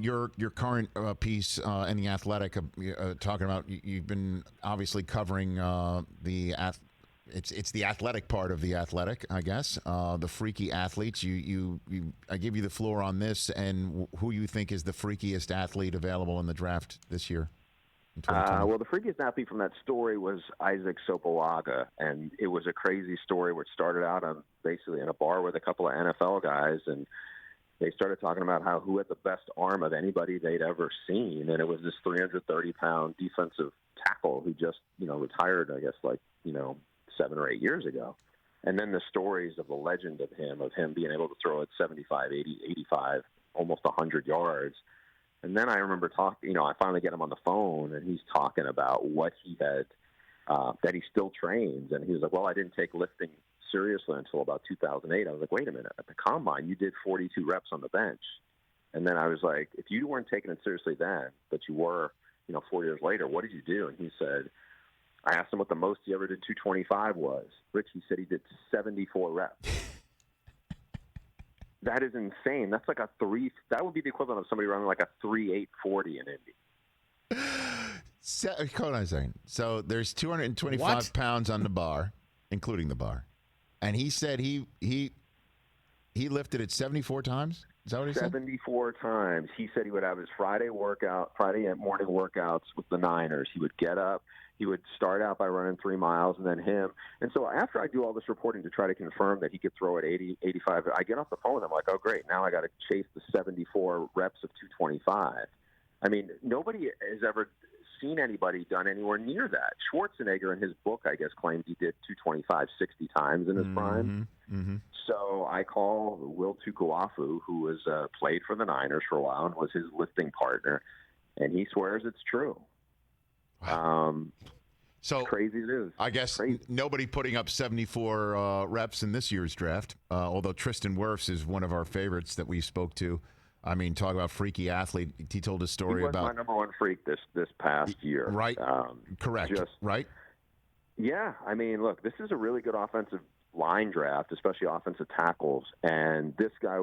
your current piece in the Athletic, talking about you've been obviously covering it's the athletic part of the Athletic, I guess. The freaky athletes. I give you the floor on this, and who you think is the freakiest athlete available in the draft this year in 2020. Well, the freakiest athlete from that story was Isaac Sopoaga, and it was a crazy story which started out on basically in a bar with a couple of NFL guys, and they started talking about who had the best arm of anybody they'd ever seen, and it was this 330-pound defensive tackle who just retired, I guess, 7 or 8 years ago. And then the stories of the legend of him being able to throw at 75, 80, 85, almost 100 yards. And then I remember talking, I finally get him on the phone, and he's talking about what he had, that he still trains. And he was like, well, I didn't take lifting seriously until about 2008. I was like, wait a minute, at the combine, you did 42 reps on the bench. And then I was like, if you weren't taking it seriously then, but you were, 4 years later, what did you do? And he said, I asked him what the most he ever did 225 was. Rich, he said he did 74 reps. That is insane. That's like that would be the equivalent of somebody running like a 3.840 in Indy. Hold on a second. So there's 225 pounds on the bar, including the bar. And he said he lifted it 74 times? Is that what he said? 74 times. He said he would have his Friday morning workouts with the Niners. He would get up. He would start out by running 3 miles, and then him. And so after I do all this reporting to try to confirm that he could throw at 80, 85, I get off the phone. I'm like, oh, great. Now I got to chase the 74 reps of 225. I mean, nobody has ever seen anybody done anywhere near that. Schwarzenegger in his book, I guess, claimed he did 225 60 times in his prime. Mm-hmm. So I call Will Tukuafu, who was played for the Niners for a while and was his lifting partner, and he swears it's true. So crazy it is. I guess nobody putting up 74 reps in this year's draft, although Tristan Wirfs is one of our favorites that we spoke to. I mean, talk about freaky athlete. He told a story about my number one freak this past year. Right. Correct. Right. Yeah. I mean, look, this is a really good offensive line draft, especially offensive tackles. And this guy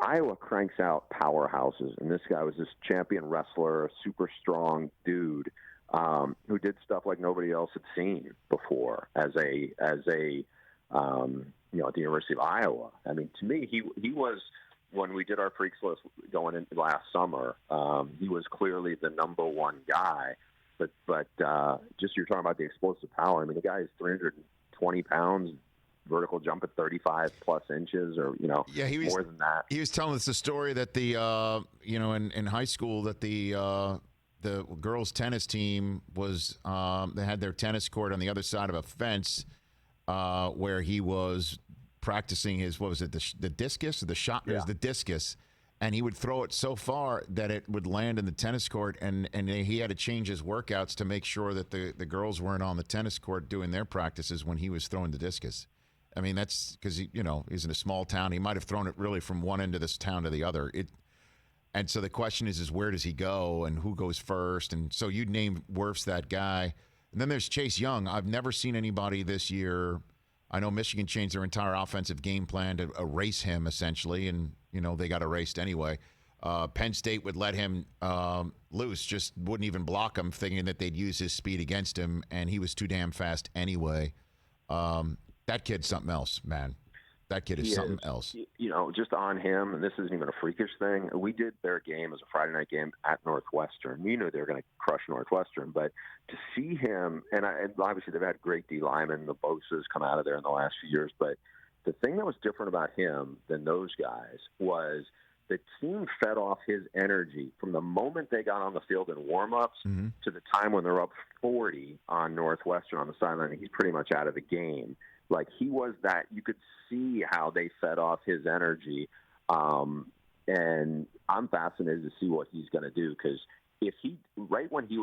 Iowa cranks out powerhouses, and this guy was this champion wrestler, a super strong dude who did stuff like nobody else had seen before at the University of Iowa. I mean, to me, he was. When we did our freaks list going into last summer, he was clearly the number one guy. But just you're talking about the explosive power. I mean, the guy is 320 pounds, vertical jump at 35 plus inches, or more than that. He was telling us the story that the in high school that the girls' tennis team was they had their tennis court on the other side of a fence where he was practicing his, what was it, the discus or the shot? Yeah. It was the discus, and he would throw it so far that it would land in the tennis court, and he had to change his workouts to make sure that the girls weren't on the tennis court doing their practices when he was throwing the discus. I mean, that's because he's in a small town. He might have thrown it really from one end of this town to the other. And so the question is where does he go and who goes first? And so you'd name Wirfs that guy. And then there's Chase Young. I've never seen anybody this year. I know Michigan changed their entire offensive game plan to erase him, essentially, and, they got erased anyway. Penn State would let him loose, just wouldn't even block him, thinking that they'd use his speed against him, and he was too damn fast anyway. That kid's something else, man. That kid is something else. Just on him, and this isn't even a freakish thing, we did their game as a Friday night game at Northwestern. We knew they were going to crush Northwestern, but to see him, and obviously they've had great D linemen, the Bosa's come out of there in the last few years, but the thing that was different about him than those guys was the team fed off his energy from the moment they got on the field in warm-ups to the time when they're up 40 on Northwestern on the sideline. He's pretty much out of the game. Like, he was that. You could see how they fed off his energy. And I'm fascinated to see what he's going to do, because right when he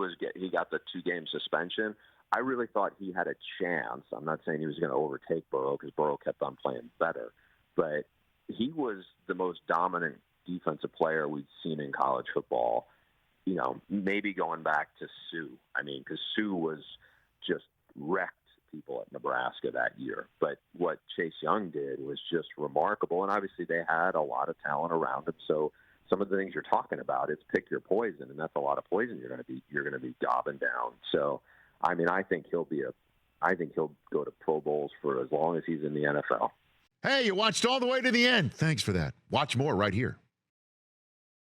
got the 2-game suspension, I really thought he had a chance. I'm not saying he was going to overtake Burrow, because Burrow kept on playing better, but he was the most dominant defensive player we'd seen in college football, maybe going back to Sue. I mean, because Sue was just wrecked people at Nebraska that year. But what Chase Young did was just remarkable. And obviously they had a lot of talent around him. So some of the things you're talking about. It's pick your poison, and that's a lot of poison you're going to be gobbing down. So, I mean, I think he'll go to Pro Bowls for as long as he's in the NFL. Hey, you watched all the way to the end. Thanks for that. Watch more right here.